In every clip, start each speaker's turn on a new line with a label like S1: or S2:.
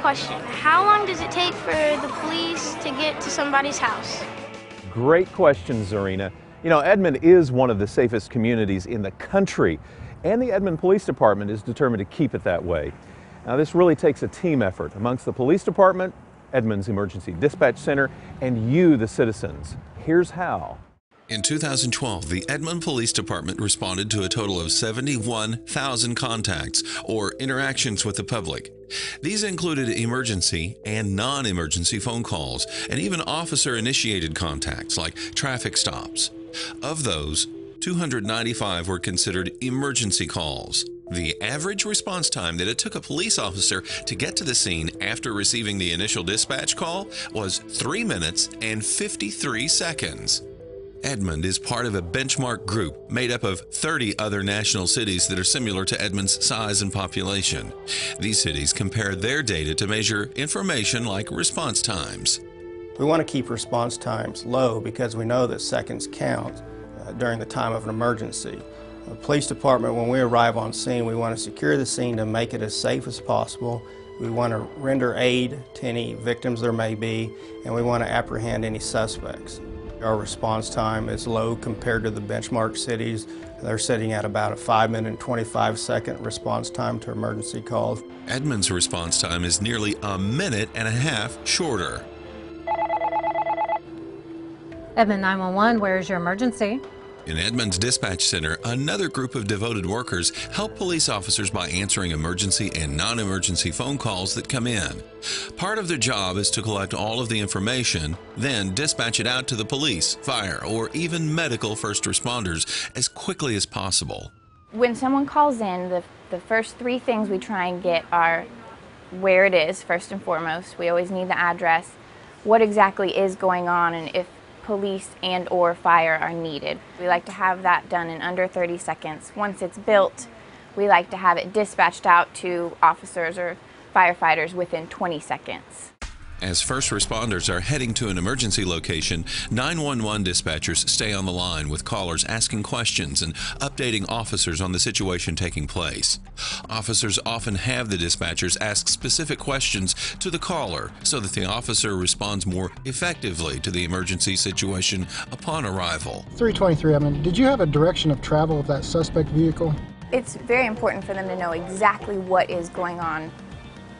S1: question. How long does it take for the police to get to somebody's house?
S2: Great question, Zarina. You know, Edmond is one of the safest communities in the country, and the Edmond Police Department is determined to keep it that way. Now, this really takes a team effort amongst the police department, Edmond's Emergency Dispatch Center, and you, the citizens. Here's how.
S3: In 2012, the Edmond Police Department responded to a total of 71,000 contacts or interactions with the public. These included emergency and non-emergency phone calls and even officer-initiated contacts like traffic stops. Of those, 295 were considered emergency calls. The average response time that it took a police officer to get to the scene after receiving the initial dispatch call was 3 minutes and 53 seconds. Edmond is part of a benchmark group made up of 30 other national cities that are similar to Edmond's size and population. These cities compare their data to measure information like response times.
S4: We want to keep response times low because we know that seconds count during the time of an emergency. The police department, when we arrive on scene, we want to secure the scene to make it as safe as possible. We want to render aid to any victims there may be, and we want to apprehend any suspects. Our response time is low compared to the benchmark cities. They're sitting at about a 5-minute and 25-second response time to emergency calls.
S3: Edmond's response time is nearly a minute and a half shorter.
S5: Edmond 911, where is your emergency?
S3: In Edmond's dispatch center, another group of devoted workers help police officers by answering emergency and non-emergency phone calls that come in. Part of their job is to collect all of the information, then dispatch it out to the police, fire, or even medical first responders as quickly as possible.
S6: When someone calls in, the first 3 things we try and get are where it is, first and foremost. We always need the address, what exactly is going on, and if police and or fire are needed. We like to have that done in under 30 seconds. Once it's built, we like to have it dispatched out to officers or firefighters within 20 seconds.
S3: As first responders are heading to an emergency location, 911 dispatchers stay on the line with callers asking questions and updating officers on the situation taking place. Officers often have the dispatchers ask specific questions to the caller so that the officer responds more effectively to the emergency situation upon arrival.
S7: 323, Edmond, did you have a direction of travel of that suspect vehicle?
S6: It's very important for them to know exactly what is going on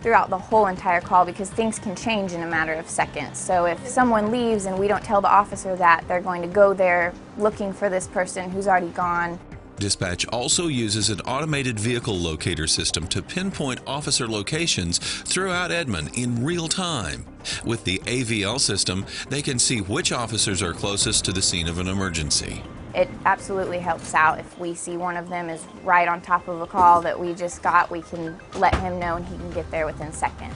S6: throughout the whole entire call because things can change in a matter of seconds. So if someone leaves and we don't tell the officer that, they're going to go there looking for this person who's already gone.
S3: Dispatch also uses an automated vehicle locator system to pinpoint officer locations throughout Edmond in real time. With the AVL system, they can see which officers are closest to the scene of an emergency.
S6: It absolutely helps out. If we see one of them is right on top of a call that we just got, we can let him know and he can get there within seconds.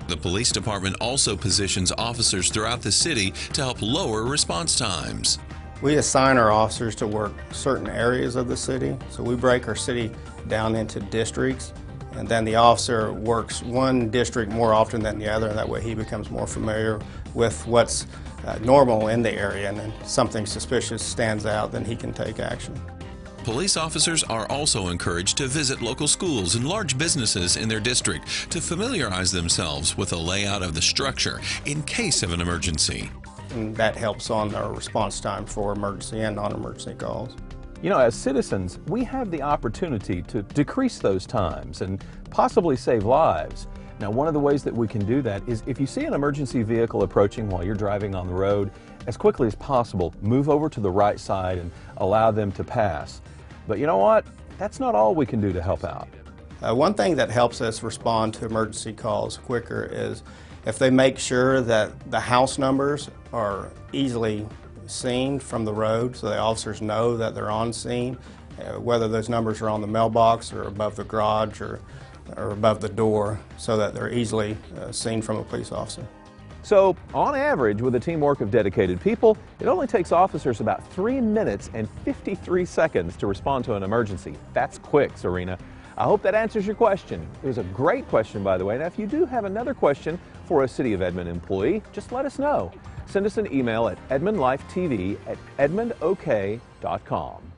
S3: The police department also positions officers throughout the city to help lower response times.
S4: We assign our officers to work certain areas of the city, so we break our city down into districts, and then the officer works one district more often than the other, and that way he becomes more familiar with what's normal in the area, and then something suspicious stands out, then he can take action.
S3: Police officers are also encouraged to visit local schools and large businesses in their district to familiarize themselves with the layout of the structure in case of an emergency.
S4: And that helps on our response time for emergency and non-emergency calls.
S2: You know, as citizens, we have the opportunity to decrease those times and possibly save lives. Now, one of the ways that we can do that is if you see an emergency vehicle approaching while you're driving on the road, as quickly as possible, move over to the right side and allow them to pass. But you know what? That's not all we can do to help out.
S4: One thing that helps us respond to emergency calls quicker is if they make sure that the house numbers are easily seen from the road so the officers know that they're on scene, whether those numbers are on the mailbox or above the garage or above the door, so that they're easily seen from a police officer.
S2: So, on average, with a teamwork of dedicated people, it only takes officers about 3 minutes and 53 seconds to respond to an emergency. That's quick, Serena. I hope that answers your question. It was a great question, by the way. Now, if you do have another question for a City of Edmond employee, just let us know. Send us an email at edmondlifetv@edmondok.com.